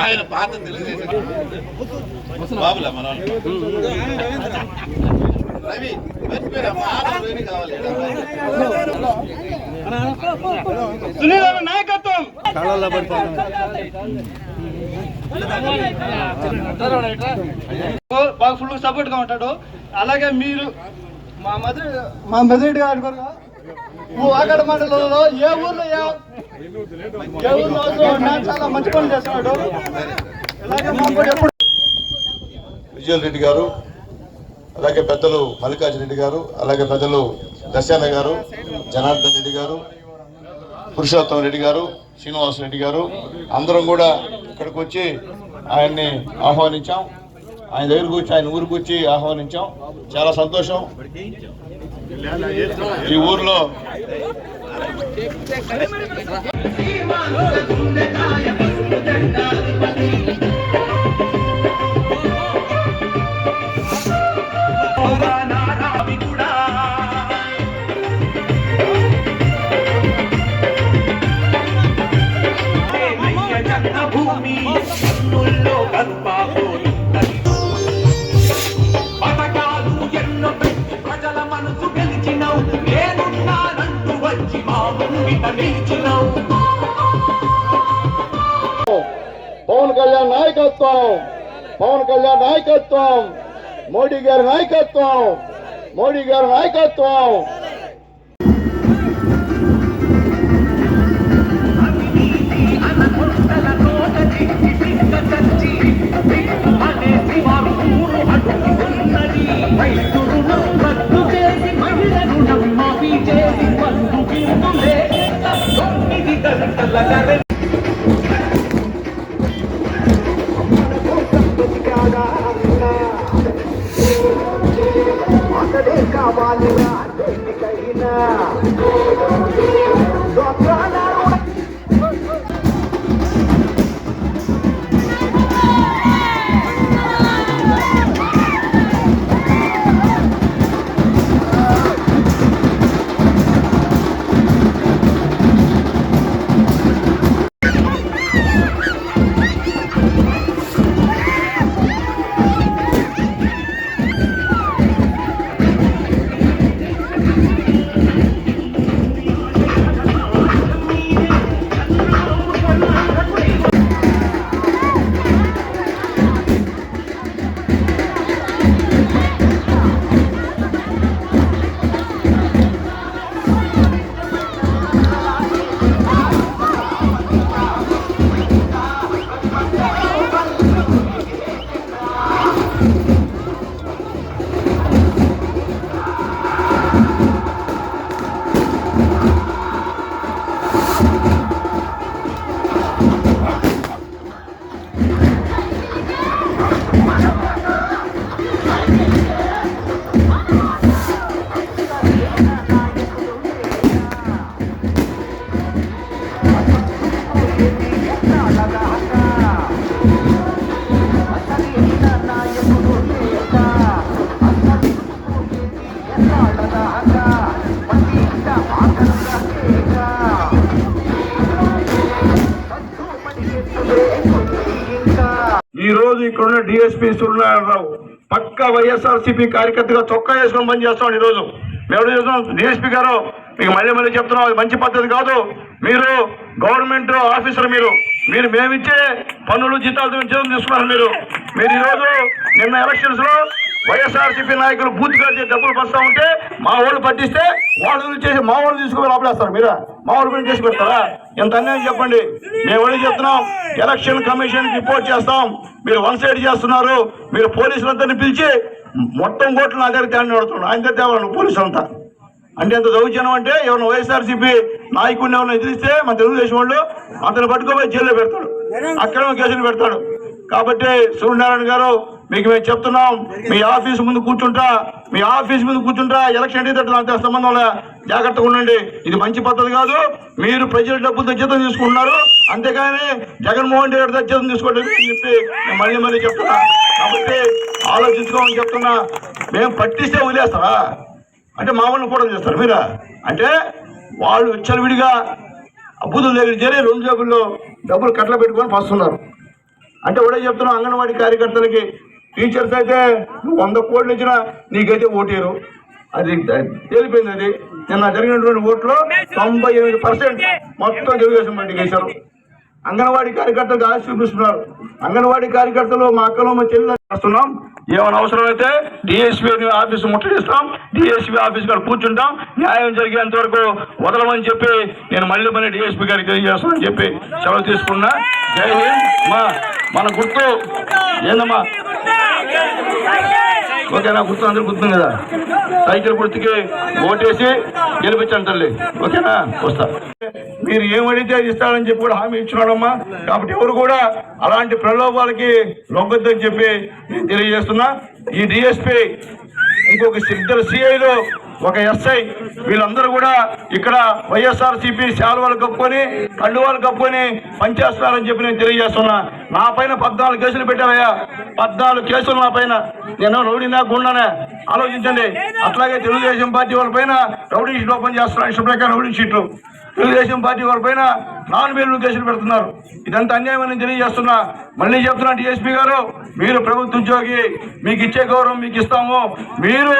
ఆయన పాత బాబులా మన రవి నాయకత్వం బాగా ఫుల్ సపోర్ట్ గా ఉంటాడు. అలాగే మీరు మా మెదటి గారు వాకడ మండలంలో ఏ ఊర్లో చాలా మంచి పనులు చేస్తున్నాడు. విజయల్ రెడ్డి గారు, అలాగే పెద్దలు మల్లికార్జున రెడ్డి గారు, అలాగే పెద్దలు దశాన గారు, జనార్దన్ రెడ్డి గారు, పురుషోత్తం రెడ్డి గారు, శ్రీనివాస రెడ్డి గారు అందరం కూడా ఇక్కడికి వచ్చి ఆయన్ని ఆహ్వానించాం. ఆయన దగ్గరకు వచ్చి ఆయన ఊరికి వచ్చి ఆహ్వానించాం. చాలా సంతోషం. ఈ ఊర్లో పవన్ కళ్యాణ్ నాయకత్వం, పవన్ కళ్యాణ్ నాయకత్వం, మోడీ గారి నాయకత్వం, మోడీ గారి నాయకత్వం. ఈ రోజు ఇక్కడున్న డిఎస్పీ సూర్యనారాయణరావు పక్క వైఎస్ఆర్సీపీ కార్యకర్తగా చొక్కా వేసుకొని పని చేస్తాం. ఈ రోజు మేము చేస్తున్నాం. డిఎస్పీ గారు మీకు మళ్ళీ చెప్తున్నాం, అది మంచి పద్ధతి కాదు. మీరు గవర్నమెంట్ ఆఫీసర్, మీరు మేమిచ్చే పన్నులు జీతాలు జీతం తీసుకున్నారు. మీరు ఈరోజు నిన్న ఎలక్షన్స్ లో వైఎస్ఆర్సీపీ నాయకులు బూత్ కలిసి డబ్బులు పస్తా ఉంటే మా వాళ్ళు పట్టిస్తే వాళ్ళు చేసి మా వాళ్ళు తీసుకుని లోపలేస్తారు. మీరు మా వాళ్ళు పని చేసి పెడతారా? ఎంత అన్యాయం చెప్పండి. మేము వాళ్ళు చెప్తున్నాం, ఎలక్షన్ కమిషన్ కి రిపోర్ట్ చేస్తాం. మీరు వన్ సైడ్ చేస్తున్నారు. మీరు పోలీసులందరినీ పిలిచి మొత్తం ఓట్లు నా దగ్గర తేని పడుతున్నారు. ఆయన దగ్గర తేవాలి పోలీసులంతా. అంటే ఎంత దౌర్జన్యం అంటే ఎవరైనా వైఎస్ఆర్సీపీ నాయకుడిని ఎవరైనా ఎదిరిస్తే మన తెలుగుదేశం వాళ్ళు అతను పట్టుకోపోయి జైల్లో పెడతాడు, అక్రమ కేసులు పెడతాడు. కాబట్టి సూర్యనారాయణ గారు మీకు మేము చెప్తున్నాం, మీ ఆఫీస్ ముందు కూర్చుంటా ఎలక్షన్ అంటే సంబంధం జాగ్రత్తగా ఉండండి. ఇది మంచి పద్ధతి కాదు. మీరు ప్రజల డబ్బులతో జీతం తీసుకుంటున్నారు, అంతేగాని జగన్మోహన్ రెడ్డి గారి జీతం తీసుకోండి అని చెప్పి నేను మళ్ళీ చెప్తున్నా. కాబట్టి ఆలోచించుకోమని చెప్తున్నా. మేము పట్టిస్తే వదిలేస్తారా అంటే మా వాళ్ళని కూడా చేస్తారు మీరా అంటే వాళ్ళు విచ్చలవిడిగా అబ్బుదుల దగ్గర చేరి 2 జేబుల్లో డబ్బులు కట్టలు పెట్టుకొని పస్తున్నారు. అంటే ఒకటే చెప్తున్నాం, అంగన్వాడీ కార్యకర్తలకి టీచర్స్ అయితే 100 కోట్లు ఇచ్చినా నీకైతే ఓటేరు. అది తేలిపోయింది. అది నిన్న జరిగినటువంటి ఓట్లో 98% మొత్తం తెలుగుదేశం పార్టీకి వేశారు. అంగన్వాడీ కార్యకర్తలకు ఆశ చూపిస్తున్నారు. అంగన్వాడీ కార్యకర్తలు మా అక్కలు మా చెల్లెలు చేస్తున్నాం. ఏమైనా అవసరం అయితే డిఎస్పీ ఆఫీసు ముట్టడిస్తాం, డిఎస్పీ ఆఫీస్ కాడ కూర్చుంటాం, న్యాయం జరిగేంత వరకు వదలమని చెప్పి నేను మళ్ళీ డిఎస్పీ గారికి తెలియజేస్తానని చెప్పి సెలవు తీసుకున్నా. జై హింద్. మన గుర్తు ఏందమ్మా? ఓకేనా? గుర్తు అందరూ గుర్తుంది కదా. సైకిల్ గుర్తుకి ఓటేసి గెలిపించండి తల్లి. ఓకేనా? వస్తా. మీరు ఏమడితే ఇస్తారని చెప్పి కూడా హామీ ఇచ్చినాడమ్మా. కాబట్టి ఎవరు కూడా అలాంటి ప్రలోభాలకి లొంగొద్దని చెప్పి నేను తెలియజేస్తున్నా. ఈ డిఎస్పీ, ఇంకొక 2 సిఐలు, ఒక ఎస్ఐ, వీళ్ళందరూ కూడా ఇక్కడ వైఎస్ఆర్సీపీ శాలువాలు కప్పుకొని కండువాలు కప్పుకొని పనిచేస్తున్నారని చెప్పి నేను తెలియజేస్తున్నా. నా పైన 14 కేసులు పెట్టారయ్యా. 14 కేసులు నా పైన. నేను రౌడీనా గుండానే ఆలోచించండి. అట్లాగే తెలుగుదేశం పార్టీ వాళ్ళ పైన రౌడీ షీట్ ఓపెన్ చేస్తున్నారు. ఇష్టం ప్రకారం రౌడీ షీట్లు తెలుగుదేశం పార్టీ వాళ్ళ పైన నాన్-బెయిల్ కేసులు పెడుతున్నారు. ఇదంతా అన్యాయమని తెలియజేస్తున్నా. మళ్ళీ చెప్తున్నా, డిఎస్పీ గారు మీరు ప్రభుత్వ ఉద్యోగి, మీకు ఇచ్చే గౌరవం మీకు ఇస్తాము. మీరు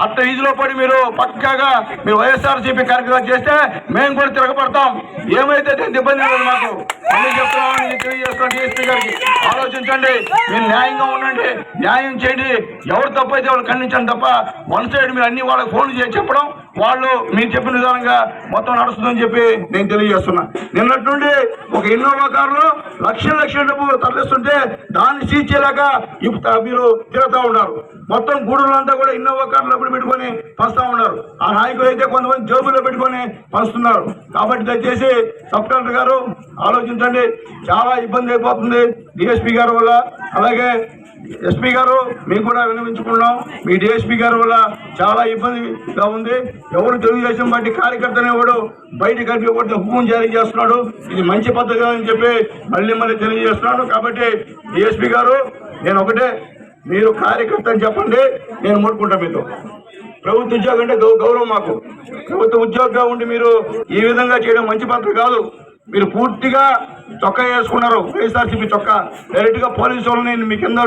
అట్ట ఈజీలో పడి మీరు పక్కాగా మీరు వైఎస్ఆర్సీపీ కార్యక్రమాలు చేస్తే మేము కూడా తిరగబడతాం. ఏమైతే ఇబ్బంది లేదు మాకు. మళ్ళీ చెప్తున్నామని తెలియజేస్తున్నా. డిఎస్పీ గారికి ఆలోచించండి, మీరు న్యాయంగా ఉండండి, న్యాయం చేయండి. ఎవరు తప్పైతే వాళ్ళు ఖండించండి తప్ప వన్ సైడ్ మీరు అన్ని వాళ్ళకి ఫోన్లు చేసి చెప్పడం, వాళ్ళు మీరు చెప్పిన విధానంగా మొత్తం నడుస్తుందని చెప్పి నేను తెలియజేస్తున్నా. నిన్నటి నుండి ఒక ఇన్నోవా కారులో లక్షల డబ్బు తరలిస్తుంటే దాన్ని సీజ్ చేయలేక మీరు తిరుగుతూ ఉన్నారు. మొత్తం గూడూరులంతా కూడా ఇన్నోవా కార్లు డబ్బులు పెట్టుకొని పంచుతా ఉన్నారు. ఆ నాయకులు అయితే కొంతమంది జోబుల్లో పెట్టుకొని పంచుతున్నారు. కాబట్టి దయచేసి సబ్ కలెక్టర్ గారు ఆలోచించండి. చాలా ఇబ్బంది అయిపోతుంది డిఎస్పీ గారి వల్ల. అలాగే ఎస్పీ గారు మీకు కూడా విన్నవించుకున్నాం, మీ డిఎస్పీ గారి వల్ల చాలా ఇబ్బందిగా ఉంది. ఎవరు తెలుగుదేశం పార్టీ కార్యకర్త అనేవాడు బయట కలిపి హుకుం జారీ చేస్తున్నాడు. ఇది మంచి పద్ధతి అని చెప్పి మళ్ళీ తెలియజేస్తున్నాను. కాబట్టి డిఎస్పీ గారు నేను ఒకటే, మీరు కార్యకర్త అని చెప్పండి, నేను ముట్టుకుంటా మీతో. ప్రభుత్వ ఉద్యోగం అంటే గౌరవం మాకు. ప్రభుత్వ ఉద్యోగంగా ఉండి మీరు ఈ విధంగా చేయడం మంచి పద్ధతి కాదు. మీరు పూర్తిగా చొక్కా వేసుకున్నారు, వైఎస్ఆర్సీపీ చొక్కా. డైరెక్ట్ గా పోలీసు వాళ్ళని మీ కింద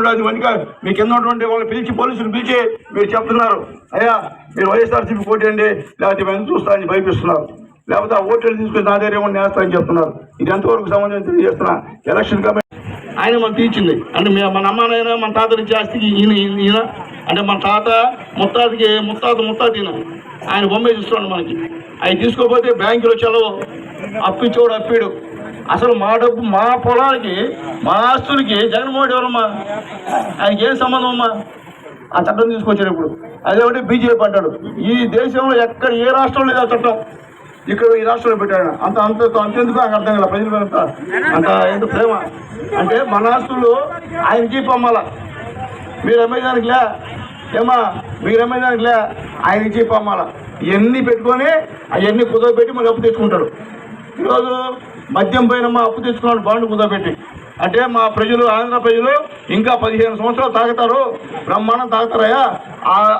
మీ కింద ఉన్నటువంటి వాళ్ళని పిలిచి, పోలీసులు పిలిచి మీరు చెప్తున్నారు, అయ్యా మీరు వైఎస్ఆర్సీపీ ఓటేయండి లేకపోతే మేము చూస్తానని భయపిస్తున్నారు. లేకపోతే ఆ ఓట్లు తీసుకుని నా దగ్గర ఏమన్నా వేస్తారని చెప్తున్నారు. ఇది ఎంతవరకు సంబంధం తెలియజేస్తున్నా. ఎలక్షన్ కమిషన్ ఆయన మనకు తీర్చింది అంటే మన అమ్మానైనా మన తాత నుంచి ఆస్తికి ఈయన అంటే మన తాత ముత్తాత ఈయన. ఆయన బొమ్మే చూస్తున్నాడు మనకి. అవి తీసుకోకపోతే బ్యాంకులో చలవు, అప్పిచ్చోడు అప్పిడు. అసలు మా డబ్బు మా పొలానికి మా ఆస్తులకి జగన్మోహన్ ఎవరమ్మా? ఆయనకి ఏం సంబంధం అమ్మా? ఆ చట్టం తీసుకొచ్చాడు ఇప్పుడు. అదేమంటే బీజేపీ అంటాడు. ఈ దేశంలో ఎక్కడ ఏ రాష్ట్రంలో లేదు ఆ చట్టం, ఇక్కడ ఈ రాష్ట్రంలో పెట్టాడు. అంతెందుకు నాకు అర్థం కదా. ప్రజల అంత ఎంత ప్రేమ అంటే మన ఆస్తులు ఆయనకి పంపాల. మీరు అమ్మేదానికి లే ఏమా, మీరు అమ్మేదానికి లే, ఆయనకి పంపాల. ఇవన్నీ పెట్టుకొని అవన్నీ కుదవపెట్టి మళ్ళీ అప్పు తెచ్చుకుంటాడు. ఈరోజు మద్యం పైన అప్పు తెచ్చుకున్నాడు బాండ్ కుదవపెట్టి. అంటే మా ప్రజలు, ఆంధ్ర ప్రజలు ఇంకా 15 సంవత్సరాలు తాగుతారు, బ్రహ్మాండం తాగుతారయ్యా,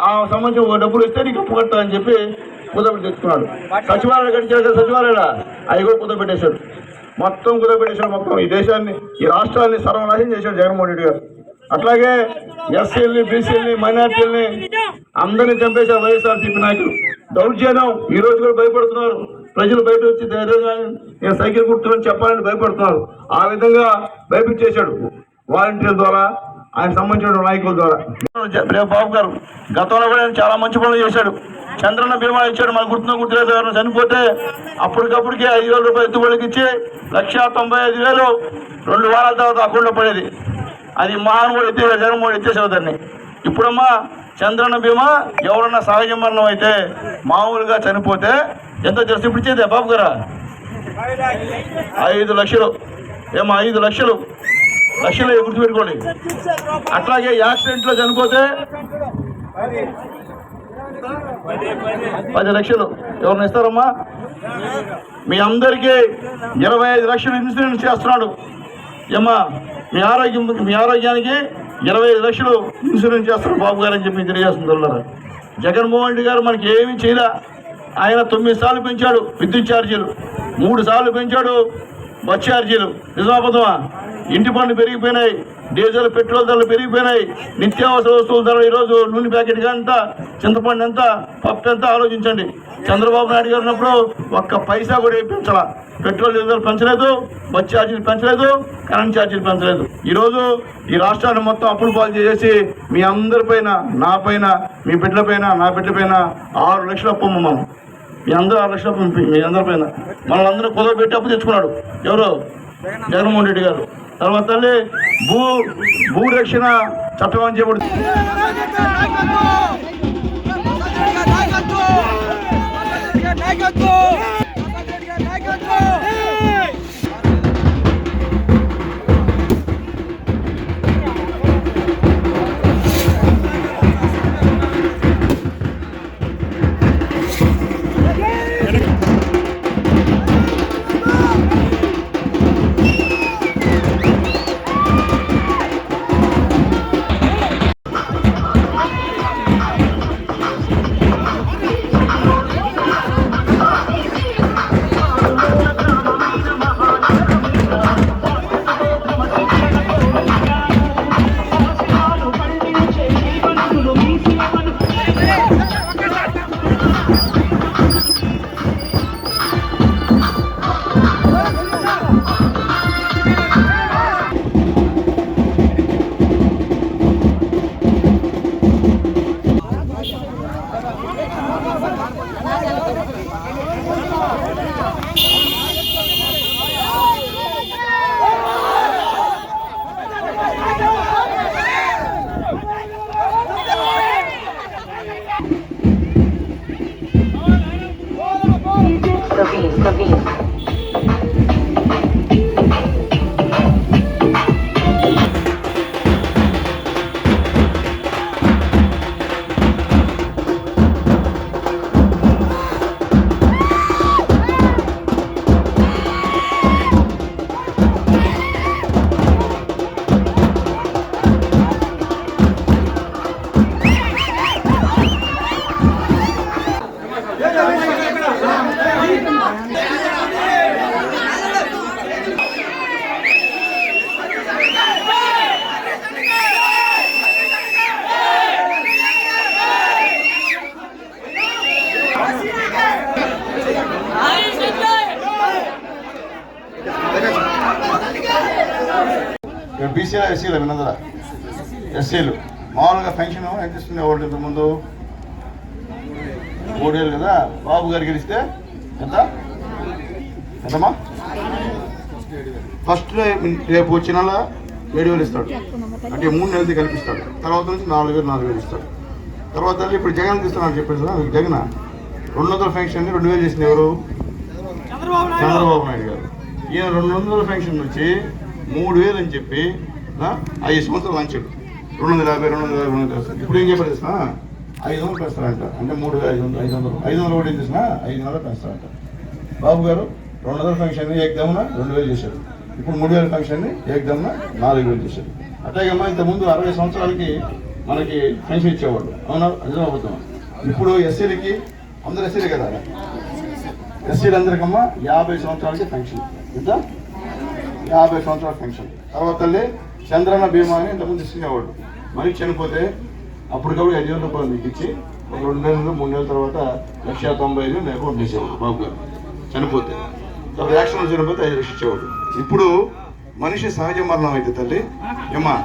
ఆ సంబంధించిన డబ్బులు ఇస్తే నీకు అప్పు కడతారని చెప్పి కుదవపెట్టి తెచ్చుకున్నాడు. సచివాలయం కట్టించాడు, సచివాలయాల అవి కూడా కుదవపెట్టేశాడు. మొత్తం కుదవపెట్టేశాడు. మొత్తం ఈ దేశాన్ని, ఈ రాష్ట్రాన్ని సర్వనాశనం చేశాడు జగన్మోహన్ రెడ్డి గారు. అట్లాగే ఎస్సీలని, బీసీలని, మైనార్టీలని అందరినీ చంపేశారు వైఎస్ఆర్సీపీ నాయకులు. దౌర్జన్యం ఈ రోజు కూడా భయపడుతున్నారు ప్రజలు. బయట వచ్చి ధైర్యంగా నేను సైకిల్ కుడుతున్నాను చెప్పాలని భయపడుతున్నారు. ఆ విధంగా భయపించేశాడు వాలంటీర్ల ద్వారా, ఆయన సంబంధించిన నాయకుల ద్వారా. బాబు గారు గతంలో కూడా చాలా మంచి పనులు చేశాడు. చంద్రన్న బీమా ఇచ్చాడు. మన గుర్తులేదు, ఎవరైనా చనిపోతే అప్పటికప్పటికే 5,000 రూపాయలు ఎత్తుబడికి ఇచ్చి 1,95,000 2 వారాల తర్వాత అకౌంట్లో పడేది. అది మహానుభావుడు జగన్మోహన్ ఎత్తేసావు దాన్ని. ఇప్పుడమ్మా చంద్రన్న బీమా ఎవరన్నా సహజ మరణం అయితే మామూలుగా చనిపోతే ఎంత తెలుసు ఇప్పుడు ఇచ్చేదే బాబు గారా 5 లక్షలు. ఏమో 5 లక్షలు గుర్తుపెట్టుకోండి. అట్లాగే యాక్సిడెంట్లో చనిపోతే 10 లక్షలు ఎవరిని ఇస్తారమ్మా? మీ అందరికీ 25 లక్షలు ఇన్సూరెన్స్ చేస్తున్నాడు. ఏమ్మా మీ ఆరోగ్యానికి 25 లక్షలు ఇన్సూరెన్స్ చేస్తారు బాబు గారు అని చెప్పి తెలియజేస్తుంది. జగన్మోహన్ రెడ్డి గారు మనకి ఏమీ చేయలే. ఆయన 9 సార్లు పెంచాడు విద్యుత్ ఛార్జీలు, 3 సార్లు పెంచాడు బస్ ఛార్జీలు. నిజాబద్ధమా? ఇంటి పన్ను పెరిగిపోయినాయి, డీజిల్ పెట్రోల్ ధరలు పెరిగిపోయినాయి, నిత్యావసర వస్తువుల ధరలు ఈరోజు నూనె ప్యాకెట్ ఎంత, చింతపండు ఎంత, పప్పు ఎంత ఆలోచించండి. చంద్రబాబు నాయుడు గారు ఉన్నప్పుడు ఒక్క పైసా కూడా పెంచాల. పెట్రోల్ డీజిల్ పెంచలేదు, బస్ ఛార్జీలు పెంచలేదు, కరెంట్ ఛార్జీలు పెంచలేదు. ఈరోజు ఈ రాష్ట్రాన్ని మొత్తం అప్పులు పాలు చేసి మీ అందరిపైన, నా పైన, మీ బిడ్డలపైన, నా బిడ్డలపైన 6 లక్షలు అప్పు మనం. మీ అందరూ 6 లక్షలు అప్పు మీ అందరిపైన. మనల్ని అందరూ కుదవ పెట్టి అప్పు తెచ్చుకున్నాడు ఎవరు? జగన్మోహన్ రెడ్డి గారు. తర్వాత తల్లి భూరక్షణ చట్టం అని చెప్పి బీసీలో ఎస్సీలో వినందరా? ఎస్సీలు మామూలుగా పెన్షన్ ఎంత ఇస్తుంది? ఒకటి ముందు 3 ఏళ్ళు కదా. బాబు గారు గెలిస్తే ఎంతమ్మా? ఫస్ట్ రేపు వచ్చే నెల 7,000 ఇస్తాడు, అంటే 3 నెలలది కల్పిస్తాడు. తర్వాత నుంచి 4,000 ఇస్తాడు. తర్వాత ఇప్పుడు జగన్ తీస్తున్నాడు చెప్పేసి కదా, జగన్ 200 పెన్షన్ 2,000 చేసింది ఎవరు? చంద్రబాబు నాయుడు గారు. ఈయన 200 పెన్షన్ నుంచి 3,000 అని చెప్పి 5 సంవత్సరాలు మంచాడు. 250 ఇప్పుడు ఏం చెప్పారు తెలిసిన 500 పెంచుతారంట. అంటే 3,500 ఒకటి ఏం చేసినా 5,000 పెంచుతారంట. బాబు గారు 200 పెన్షన్ ఏకదమ్మున 2,000 చేశారు. ఇప్పుడు 3,000 పెన్షన్ ఏకదమ్మున 4,000 చేశారు. అట్లాగమ్మా ఇంతకుముందు 60 సంవత్సరాలకి మనకి పెన్షన్ ఇచ్చేవాళ్ళు. అవునా? నిజం అబద్ధం? ఇప్పుడు ఎస్సీలకి, అందరు ఎస్సీలే కదా, ఎస్సీలు అందరికమ్మా 50 సంవత్సరాలకి పెన్షన్. ఎంత? 50 సంవత్సరాల పెన్షన్. తర్వాత చంద్రన్న బీమా అని ఇంతకుముందు తీసుకునేవాడు. మనిషి చనిపోతే అప్పటికప్పుడు 5,000 రూపాయలు మీకు ఇచ్చి ఒక 2 నెలలు 3 నెలల తర్వాత 1,90,000 అకౌంట్ చేసేవాడు బాబు గారు చనిపోతే. తర్వాత యాక్సిడెంట్ చనిపోతే 5 లక్షలు ఇచ్చేవాడు. ఇప్పుడు మనిషి సహజ మరణం అయితే తల్లి ఏమ్మా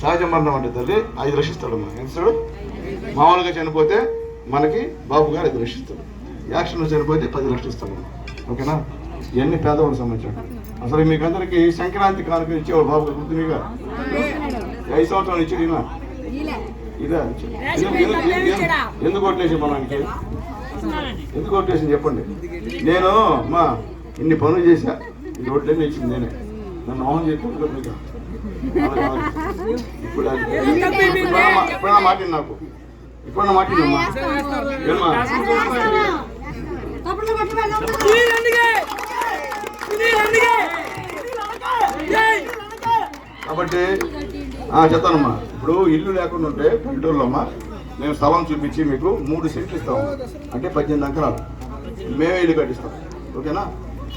సహజ మరణం అంటే తల్లి 5 లక్షలు ఇస్తాడు. ఎంత ఇస్తాడు? మామూలుగా చనిపోతే మనకి బాబు గారు 5 లక్షలు ఇస్తాడు. యాక్సిడెంట్ చనిపోతే 10 లక్షలు ఇస్తాడు. ఓకేనా? ఇవన్నీ పేదవాళ్ళకి సంబంధించాడు. అసలు మీకందరికీ సంక్రాంతి కానుక ఇచ్చేవాడు బాబు గారు గుర్తునిగా. 5 సంవత్సరాలు ఇచ్చి ఇదా ఎందుకు కొట్టేసి మనకి ఎందుకు కొట్టేసి చెప్పండి. నేను అమ్మా ఇన్ని పనులు చేశా, ఈ రోడ్లన్నీ ఇచ్చింది నేనే. నన్ను మోహన్ చెప్పుకుంటారు మీకు ఇప్పుడన్నా మాటింది నాకు, ఇప్పుడన్నా మాటిందమ్మా ఏమ్మా. కాబట్టి చెప్తానమ్మా, ఇప్పుడు ఇల్లు లేకుండా ఉంటే పల్లెటూరులో అమ్మా మేము స్థలం చూపించి మీకు 3 సెంట్లు ఇస్తాము, అంటే 18 ఎకరాలు మేమే ఇల్లు కట్టిస్తాం. ఓకేనా?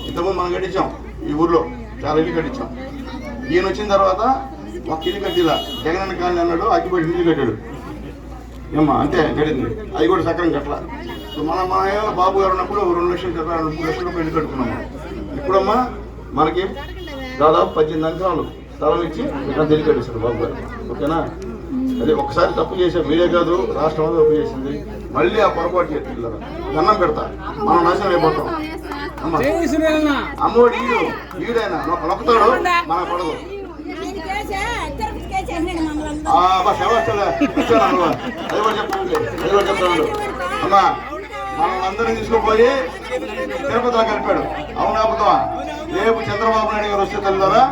ఇంతకుముందు మనం కట్టించాం, ఈ ఊర్లో చాలా ఇల్లు కట్టించాం. ఈయన వచ్చిన తర్వాత ఒక ఇల్లు కట్టిలా, జగనన్న కాలనీ అన్నాడు, అగ్గిపెట్టి ఇల్లు కట్టాడు ఏమ్మా, అంతే కట్టింది. అది కూడా సక్రం కట్టలా. మన బాబు గారు ఉన్నప్పుడు 2 లక్షలు 3 లక్షల రూపాయలు ఇల్లు కట్టుకున్నాము. ఇప్పుడమ్మా మనకి దాదాపు 18 ఎకరాలు స్థలం ఇచ్చి ఇక్కడ ఇల్లు కట్టిస్తాడు బాబు గారు. ఓకేనా? అదే ఒకసారి తప్పు చేసాం, మీరే కాదు రాష్ట్రం అంతా తప్పు చేసింది. మళ్ళీ ఆ పొరపాటు చేస్తున్నారు, దండం పెడతా, మనం నాశనం అయిపోతాం. అమ్మోడు ఈడైనా నొక్కుతాడు, మనకు పడదు. అది కూడా చెప్తాడు అమ్మా, మనం అందరినీ తీసుకుపోయి తిరుపతిలో కలిపాడు. అవునా అబద్ధమా? రేపు చంద్రబాబు నాయుడు గారు వస్తే తెల్లారా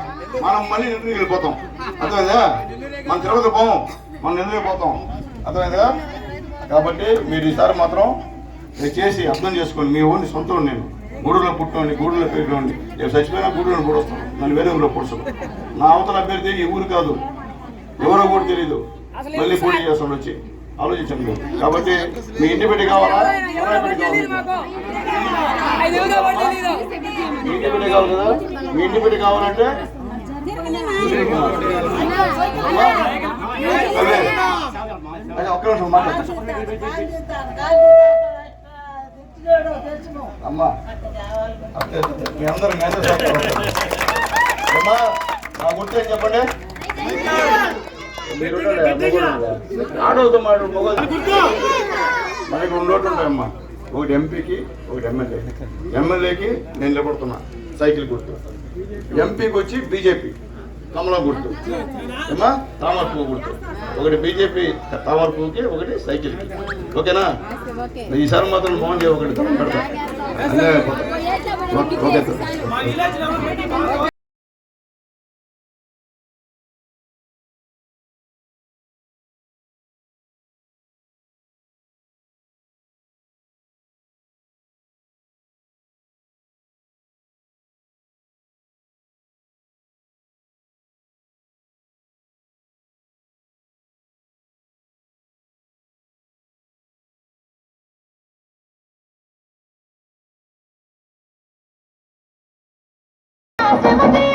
మనం మళ్ళీ ఇంటికి వెళ్ళిపోతాం. అర్థమైందా? మనం తిరుపతి పోము, మనం ఎందుకు పోతాం. అర్థమైందా? కాబట్టి మీరు ఈసారి మాత్రం చేసి అర్థం చేసుకోండి. మీ ఊరిని సొంతం, నేను గూడూరులో పుట్టినోండి, గూడూరులో పెరిగినోండి. రేపు చచ్చిపోయినా గూడూరులో పొడుస్తాను, నన్ను వేరే ఊరిలో పొడుస్తాను. నా అవతల అభ్యర్థి ఈ ఊరు కాదు, ఎవరో కూడా తెలియదు, మళ్ళీ పోటీ చేస్తాను వచ్చి. ఆలోచించండి. కాబట్టి మీ ఇంటి పెట్టి కావాలా, పెట్టి కావాలి? మీ ఇంటి పెట్టి కావాలి కదా. మీ ఇంటి పెట్టి కావాలంటే అదే ఒక్క నిమిషం మాట్లాడతాను అమ్మా. మీ అందరూ అమ్మా, నా గుర్తు ఏం చెప్పండి. మీరు ఆడవుతో మాట మొగలు మనకి 2 ఓట్లు ఉంటాయమ్మా, ఒకటి ఎంపీకి ఒకటి ఎమ్మెల్యేకి నేను నిలబడుతున్నా సైకిల్ గుర్తు, ఎంపీకి వచ్చి బీజేపీ కమలా గుర్తు ఏమా తామర పువ్వు గుర్తు, ఒకటి బీజేపీ తామర పువ్వుకి ఒకటి సైకిల్కి. ఓకేనా? ఈసారి మాత్రం మోహన్ చేయ ఒకటి పెడతా. ఓకే. Seventeen.